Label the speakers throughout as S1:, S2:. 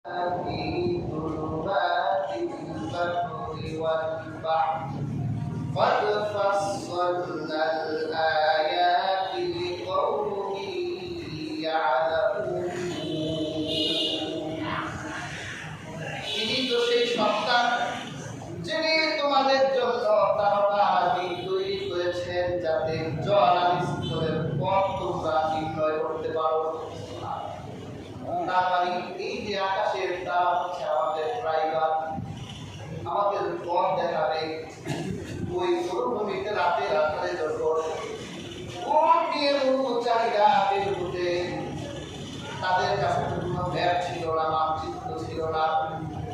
S1: في ظلمات البر والبحر قد فصلنا الآيات لقوم يعلمون তিনি তো সেই সত্তা যিনি তোমাদের জন্য তারকা আদি তৈরি করেছেন যাতে জল আর স্থলের পথ তোমরা নির্ণয় করতে পারো। তার মানে এই যে আকাশের তারা হচ্ছে আমাদের ড্রাইভার, আমাদের পথ দেখাবে। ওই মরুভূমিতে রাতে রাতে যখন কোন নিয়ে চাহিদা বের হতে, তাদের কাছে কোনো ম্যাপ ছিল না, মানচিত্র ছিল না,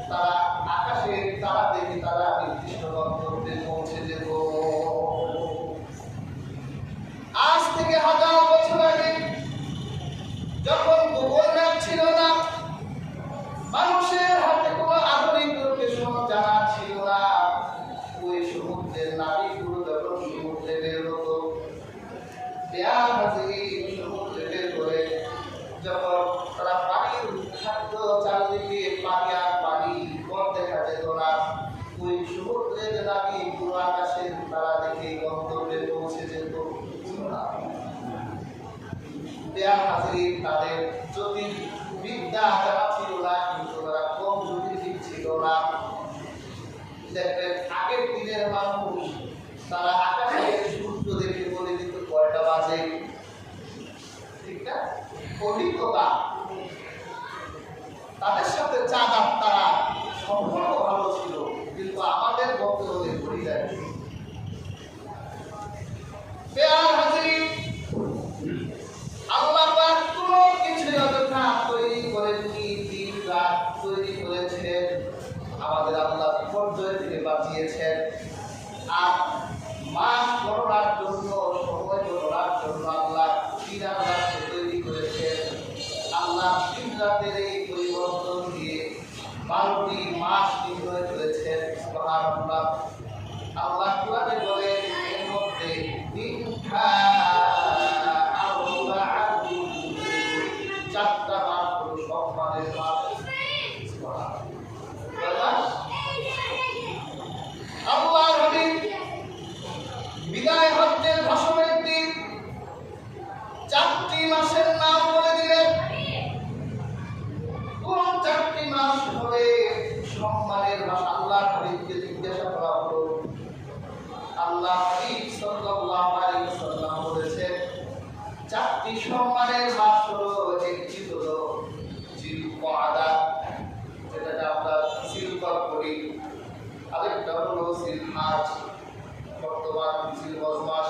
S1: তারা আকাশের তারা দেখে তারা নির্দিষ্ট গন্তব্যে পৌঁছে যেত। আজ থেকে 1000 বছর আগে যখন গুগল ম্যাপ ছিল না, মানুষের হাতে কোনো আধুনিক লোকেশন জানা ছিল না, ওই সমুদ্রের নাবিকগুলো যখন সমুদ্রে বের হতো, সমুদ্রে বের করে যখন তারা পানির খাদ্য চারদিকে পানি আর পানি, পথ দেখা যেত না, ওই সমুদ্রের নাবিকগুলো আকাশের তারা দেখে গন্তব্যে পৌঁছে যেত। তাদের জ্যোতির্বিদ্যা জানা ছিল না, কিন্তু তারা কম জ্যোতির্বিদ ছিল না। দেখবেন আগের দিনের মানুষ তারা আকাশের সূর্য দেখে বলে দিত কয়টা বাজে, ঠিক না? অভিজ্ঞতা তাদের সাথে চাঁদা তারা সম্পর্ক ভালো ছিল, কিন্তু আমাদের বলতে হলে ঘড়ি যায়। আল্লাহ পাক কোনো কিছু অযথা তৈরি করেননি, দিন রাত তৈরি করেছেন। আমাদের আল্লাহ বিপর্যয় থেকে বাঁচিয়েছেন। আর মাস গণনার জন্য, সময় গণনার জন্য আল্লাহ দিন আর রাতকে তৈরি করেছেন। আল্লাহ দিন রাতের এই পরিবর্তন দিয়ে 12টি মাস নির্ণয় করেছেন। সুবহানাল্লাহ। আল্লাহ কোরআনে বলেন, এর মধ্যে চারটা মাস হলো সম্মানের মাস। আল্লাহর হাবিব বিদায় হজ্জের ভাষণের দিন 4টি মাসের নাম বলে দিলেন। কোন 4টি মাস হবে সম্মানের মাস? আল্লাহর হাবিবকে জিজ্ঞাসা করা হলো। আল্লাহ হাবিব সাল্লাল্লাহু আলাইহি ওয়াসাল্লাম বলেছেন 4টি সম্মানের মাস হলো, একটি হলো জিলকআদা, যেটাকে আমরা জিলকদ বলি, আরেকটা হলো জিলহজ, বর্তমান জিলহজ মাস,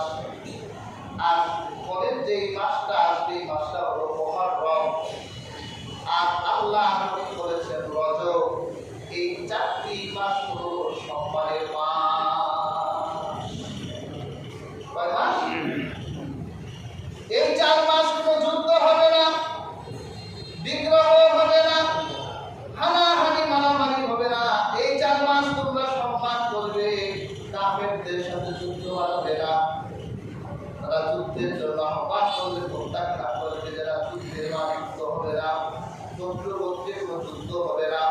S1: আর পরের যে মাসটা আসবে এই মাসটা হলো মুহররম, আর আল্লাহ হাবিব বলেছেন রজব। এই 4টি মাস হলো সম্মানের মাস। কয় মাস? এই 4 মাস কোনো যুদ্ধ হবে না, বিগ্রহ হবে না, হানাহানি মারামারি হবে না। এই 4 মাস তোমরা সম্মান করবে। কাফেরদের সাথে যুদ্ধ হবে না, তারা যুদ্ধের জন্য আহ্বান করবে, প্রত্যাখ্যান করবে। যারা যুদ্ধের মালিক হবে না, চন্দ্রবর্তী কোনো যুদ্ধ হবে না।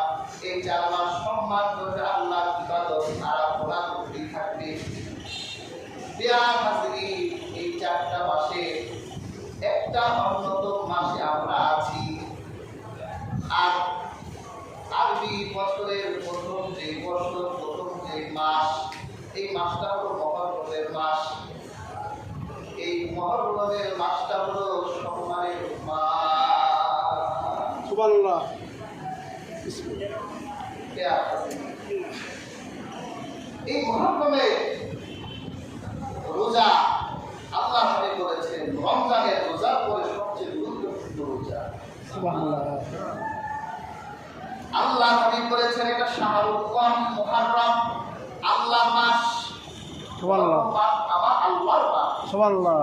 S1: এই 4 মাস সম্মান করবে, আল্লাহ ইবাদত আরাধনা করতে থাকবে। এই 4টা মাসে একটা অন্যতম মাসে আমরা আছি। আর আরবি বছরের প্রথম যে বছর, প্রথম যে মাস, এই মাসটা হলো মুহররমের মাস। এই মুহররমের মাসটা হলো সম্মানের মাস। সুবহানাল্লাহ। এই মুহররমে রোজা আল্লাহ হাবিব বলেছেন রমজানের রোজার পরে সবচেয়ে গুরুত্বপূর্ণ রোজা। সুবহানাল্লাহ। আল্লাহ হাবিব বলেছেন এটা শাহরুল মুহররম, আল্লাহর মাস। সুবহানাল্লাহ। আমার আল্লাহর মাস। সুবহানাল্লাহ।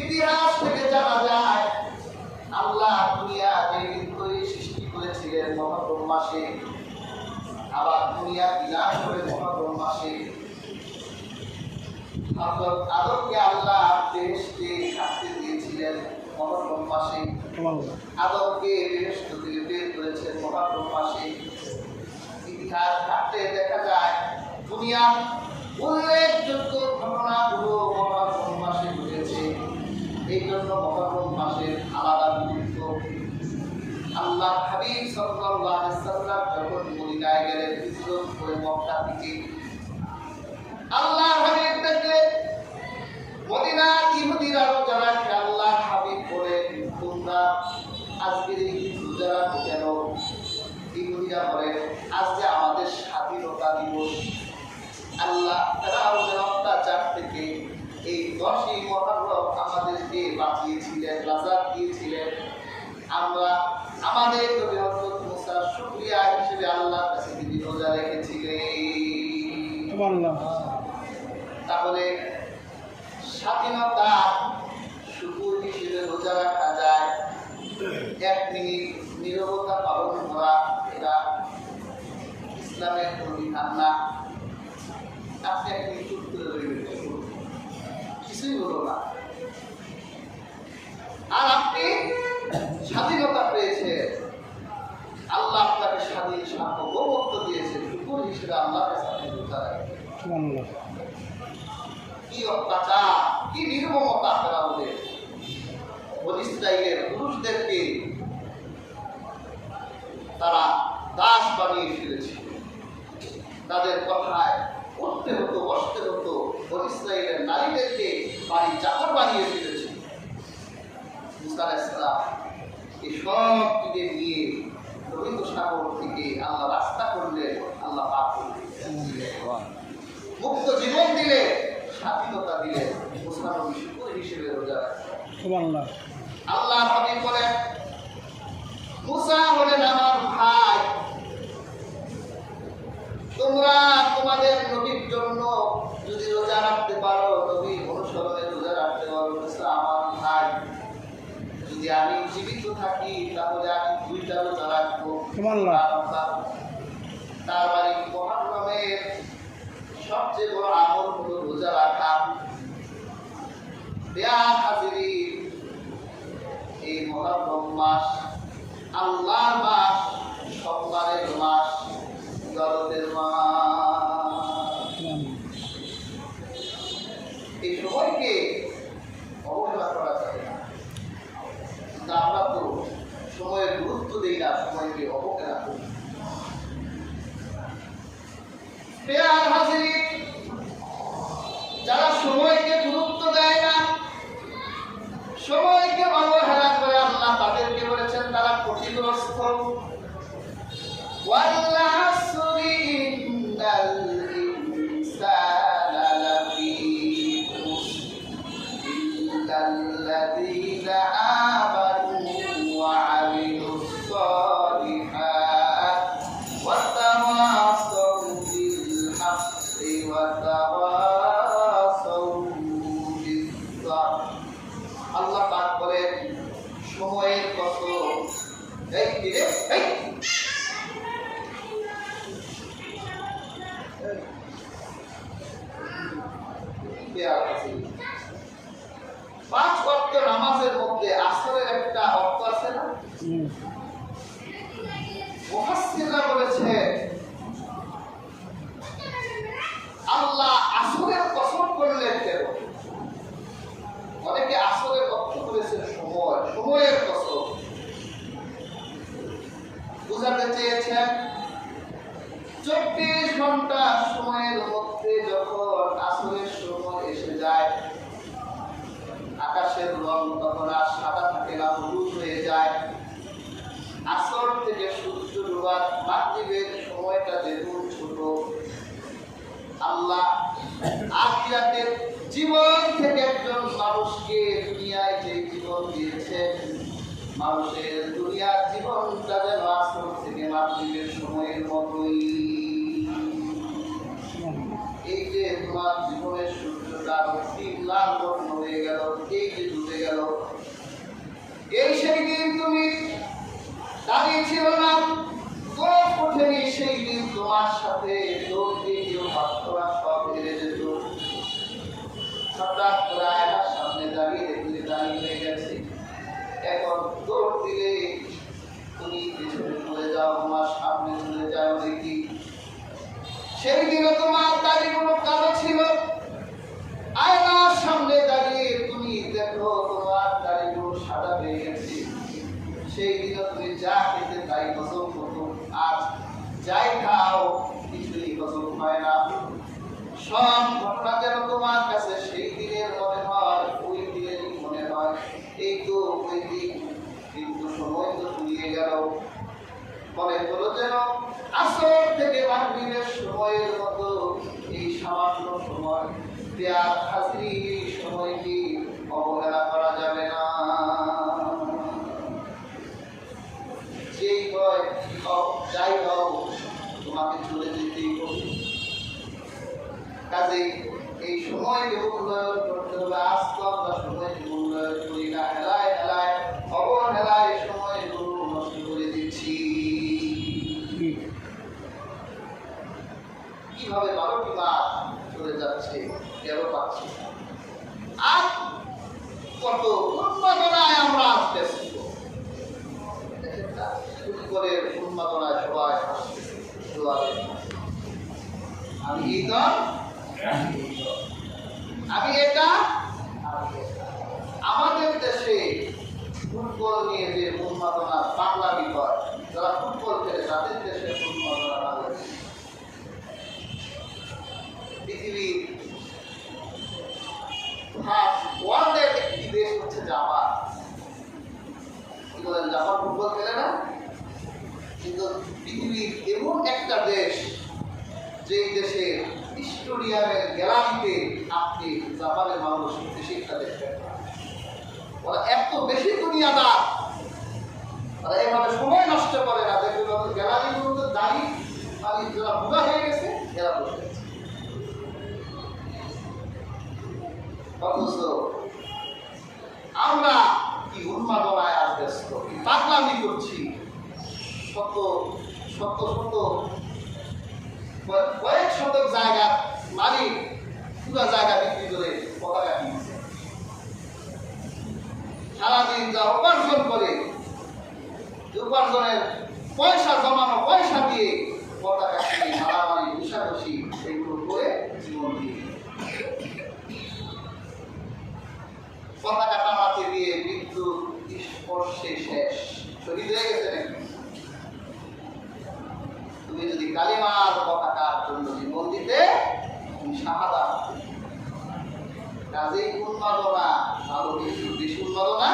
S1: ইতিহাস থেকে জানা যায় আল্লাহ দুনিয়া যেদিন সৃষ্টি করেছিলেন মুহররম মাসে, আবার দুনিয়া বিনাশ করে মুহররম মাসে। হযরত আদমকে আল্লাহ বেহেশতে থাকতে দিয়েছিলেন মহররম মাসে, আদমকে বেহেশত থেকে বের করেছেন মহররম মাসে। ইতিহাস ঘাটলে দেখা যায় দুনিয়ার উল্লেখযোগ্য ঘটনাগুলো মহররম মাসে ঘটেছে। এই জন্য মহররম মাসের আলাদা গুরুত্ব। আল্লাহ হাবিব সাল্লাল্লাহু আলাইহি ওয়াসাল্লাম যখন মদিনায় গেলেন হিজরত করে মক্কা থেকে, আল্লাহ হাবিব দেখলেন মদিনার ইহুদিরা রোজা রাখে। আল্লাহ হাবিব বলেন, তোমরা আজকের এই রোজা রাখো কেন? ইহুদিরা বলেন, আজকে আমাদের স্বাধীনতা দিবস। আল্লাহ ফেরাউনের অত্যাচার থেকে এই 10ই মুহররম আমাদেরকে বাঁচিয়েছিলেন, নাজাত দিয়েছিলেন। আমরা আমাদের নবী হযরত মুসার শুকরিয়া হিসেবে আল্লাহর কাছে তিনি রোজা রেখেছিলেন। সুবহানাল্লাহ। তাহলে স্বাধীনতা শুকর হিসেবে রোজা রাখা যায়। 1 মিনিট নীরবতা পালন করা এটা ইসলামের কোনো বিধান না। আপনি 1 মিনিট চুপ করে রইলেন, কিছুই হলো না। আর আপনি স্বাধীনতা পেয়েছেন, আল্লাহ আপনাকে স্বাধীন সার্বভৌমত্ব দিয়েছেন, শুকর হিসেবে আল্লাহর কাছে রোজা রাখেন। কি অত্যাচার, কি নির্মমতা ফেরাউনের! বনী ইসরাইলের পুরুষদেরকে তারা দাস বানিয়ে ফেলেছিল, তাদের কথায় উঠতে হতো, বসতে হতো। বনী ইসরাইলের নারীদেরকে বাড়ি চাকর বানিয়ে ফেলেছিল। মুসা আলাইহিস সালাম এই সব দিকে নিয়ে রবীন্দ্র সাগর থেকে আল্লাহ রাস্তা করলেন, আল্লাহ পাক করলেন, মুক্ত জীবন দিলে, স্বাধীনতা দিলে। মুসা নবী শুকর হিসেবে রোজা রাখেন। আল্লাহ হাবিব বলেন, মুসা হলেন আমার ভাই, তোমরা তোমাদের নবীর জন্য যদি রোজা রাখতে পারো, নবী অনুসরণে রোজা রাখতে পারো, মুসা আমার ভাই। যদি আমি জীবিত থাকি তাহলে আমি 2টা রোজা রাখবো। তার মানে মুহররমের সবচেয়ে বড় আমল হলো রোজা রাখা। হাজিরিন, এই মুহররম মাস আল্লাহর মাস, সম্মানের মাস, দরদের মাস। এই সময়কে অবহেলা করা যাবে না। কিন্তু আমরা তো সময়ের গুরুত্ব দিই না, সময়কে অবহেলা করি। হাজিরিন, যারা সময়কে গুরুত্ব দেয় না, সময়কে অবহেলা করে, আল্লাহ তাদেরকে বলেছেন তারা ক্ষতিগ্রস্ত। আল্লাহ পাক বলেন সময়ের কত পাঁচ ওয়াক্ত নামাজের মধ্যে আসরের একটা অর্থ আছে না? মুফাসসিররা বলেছে আল্লাহ আসরের কসম করলেন কেন? অনেকে আসরের অর্থ করেছেন সময়, সময়ের কসম। বুঝাতে চেয়েছেন 24 ঘন্টা সময়ের মধ্যে যখন আসরের সময় এসে যায়, আকাশের রং তখন আর সাদা থাকে না, হলুদ হয়ে যায়। আসর থেকে সূর্য ডোবার মাগরিবের সময়টা যেমন ছোট, আল্লাহ আখিরাতের জীবন থেকে একজন মানুষকে দুনিয়ায় যে জীবন দিয়েছেন, মানুষের দুনিয়ার জীবনটা যেন আসর থেকে মাগরিবের সময়ের মতোই। এই যে তোমার জীবনের সূর্যটা রক্তিম লাল বর্ণ হয়ে গেল, এই যে ডুবে গেল, এই সেই দিন তুমি দাঁড়িয়ে ছিল না, কোন কঠিনী সেই দিন তোমার সাথে দৌড় দিয়ে কেউ ভাবতরা সব হেরে যেত। হঠাৎ করে আয়নার সামনে দাঁড়িয়ে দেখলে দাঁড়িয়ে হয়ে গেছে, এখন দৌড় দিলে তুমি পিছনে চলে যাও, তোমার সামনে চলে যাও দেখি। সেই দিনে তোমার দাড়িগুলো কালো ছিল, আয়নার সামনে দাঁড়িয়ে তুমি দেখো তোমার দাড়িগুলো সাদা হয়ে গেছে। সেই দিনে তুমি যা খেতে তাই পছন্দ করতো, আজ যাই খাও কিছুই পছন্দ হয় না। সব ঘটনা যেন তোমার কাছে সেই দিনের মনে হয়, ওই দিনেরই মনে হয়। এই তো ওই দিন, কিন্তু সময় তো ফুরিয়ে গেল। মনে হলো যেন আসর থেকে মাগরিবের সময়ের মতো এই সামান্য সময়, পেয়ার হাজিরি এই সময়টি অবহেলা করা যাবে না। যেই হয় যাই হোক তোমাকে চলে যেতেই হবে। কাজে এই সময়কে মূল্যায়ন করতে হবে। আজ তো আমরা সময়কে মূল্যায়ন করি না, হেলায় হেলায় অবহেলায় সময়গুলো নষ্ট করে দিচ্ছি। কিভাবে 12টি মাস চলে যাচ্ছে টেরও পাচ্ছি। আর কত উন্মাদনায় আমরা আজ ব্যস্ত। করে উন্মাদনায় সবাই আমি এই দল, আমি এটা। আমাদের দেশে ফুটবল নিয়ে যে উন্মাদনা পাগলামি হয়, যারা ফুটবল খেলে তাদের দেশে উন্মাদনা পাগলামি। পৃথিবীর ওয়ার্ল্ডের একটি দেশ হচ্ছে জাপান। কি বলেন, জাপান ফুটবল খেলে না? কিন্তু পৃথিবীর এমন একটা দেশ যেই দেশের স্টেডিয়ামের গ্যালারিতে আপনি জাপানের মানুষ শিক্ষা দেখবেন। ওরা এত বেশি দুনিয়াদার, তারা এভাবে সময় নষ্ট করে না। দেখবেন গ্যালারিগুলোতে দাঁড়িয়ে মানে যারা বুড়া হয়ে গেছে এরা বসে গেছে। অথচ আমরা কি উন্মাদনায় আজ ব্যস্ত, পাগলামি করছি। শত শত শত কয়েক শতক জায়গা মালিক পুরো জায়গা বিক্রি করে পতাকা কিনছে। সারাদিন যা উপার্জন করে, উপার্জনের পয়সা জমানো পয়সা দিয়ে পতাকা কিনে মারামারি ঘুষাঘুষি এগুলো করে জীবন দিয়ে পতাকা টানাতে দিয়ে বিদ্যুৎ স্পর্শে শেষ, শহীদ হয়ে গেছে নাকি? তুমি যদি কালিমার পতাকার জন্য জীবন দিতে, তুমি শাহাদাত। কাজেই উন্মাদনা ভালো, বেশি উন্মাদনা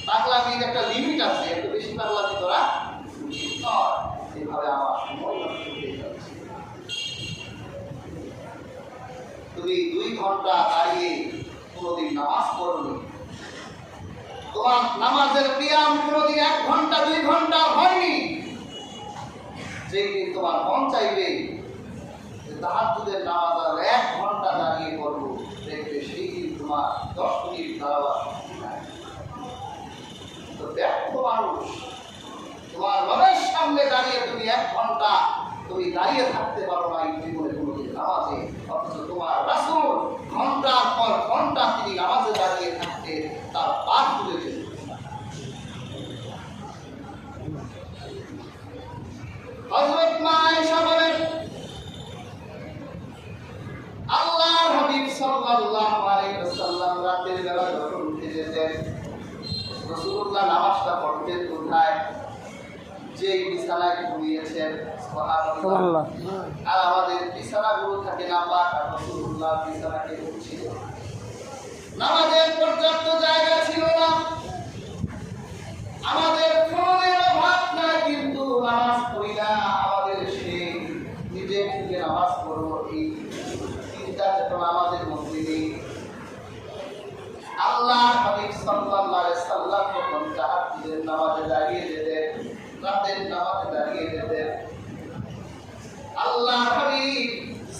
S1: পাগলামির একটা লিমিট আছে। একটু বেশি পাগলামি করা উচিত নয়। এভাবে আমার সময় নষ্ট হয়ে যাচ্ছে। তুমি 2 ঘন্টা দাঁড়িয়ে কোনোদিন নামাজ পড়নি, তোমার নামাজের কিয়াম কোনোদিন 1 ঘন্টা 2 ঘন্টা হয়নি। যেই দিন তোমার মন চাইবে তাহাজ্জুদের নামাজ আর 1 ঘন্টা দাঁড়িয়ে পড়বো, দেখবে সেই দিন তোমার 10 মিনিট দাঁড়াবার শক্তি নাই। তো ব্যর্থ মানুষ, তোমার মনের সামনে দাঁড়িয়ে তুমি 1 ঘন্টা তুমি দাঁড়িয়ে থাকতে পারো না এই জীবনে কোনোদিন নামাজে। অথচ তোমার রাসূল ঘন্টার পর ঘন্টা তিনি নামাজে দাঁড়িয়ে থাকতে তার পাপ তুলে যেত। হযরত মা আয়েশা বলেন, আল্লাহর হাবিব সাল্লাল্লাহু আলাইহি ওয়াসাল্লাম রাতের বেলা যখন উঠে যেতেন, রাসূলুল্লাহ নামাজটা পড়তেন কোথায়? যেই বিছানায় ঘুমিয়েছেন, সুবহানাল্লাহ। আর আমাদের বিছানাগুলো থাকে লম্বা, আর রাসূলুল্লাহ বিছানাকে উঠছিল। নামাজের পর্যাপ্ত জায়গা ছিল না, আমাদের ফোনের অভাব নাই, কিন্তু নামাজ পড়ি না। আমাদের সেই নিজে থেকে নামাজ পড়বো এই চিন্তা চেতনা আমাদের মধ্যে নেই। আল্লাহ হাবিব সাল্লাল্লাহু আলাইহি সাল্লাম যখন তাহাজ্জুদের নামাজে দাঁড়িয়ে যেতেন, রাতের নামাজে দাঁড়িয়ে যেতেন, আল্লাহ হাবিব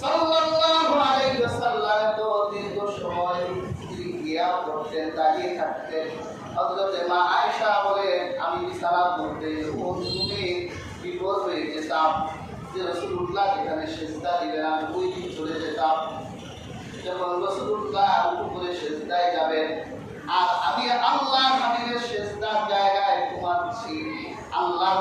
S1: সাল্লাল্লাহু আলাইহি ওয়াসাল্লাম তো দীর্ঘ সময় কিয়াম করতেন, দাঁড়িয়ে থাকতেন। হযরত মা আয়েশা বলেন, আমি বিছানার মধ্যে ঘুমিয়ে বিপদ হয়ে যেতাম যে রাসূলুল্লাহ যেখানে সিজদা দিবেন আমি ওই দিক চলে যেতাম। যখন রাসূলুল্লাহ রুকু করে সিজদায় যাবেন, আর আমি আল্লাহর হাবিবের শেষদার জায়গায় ঘুমাচ্ছি। আল্লাহ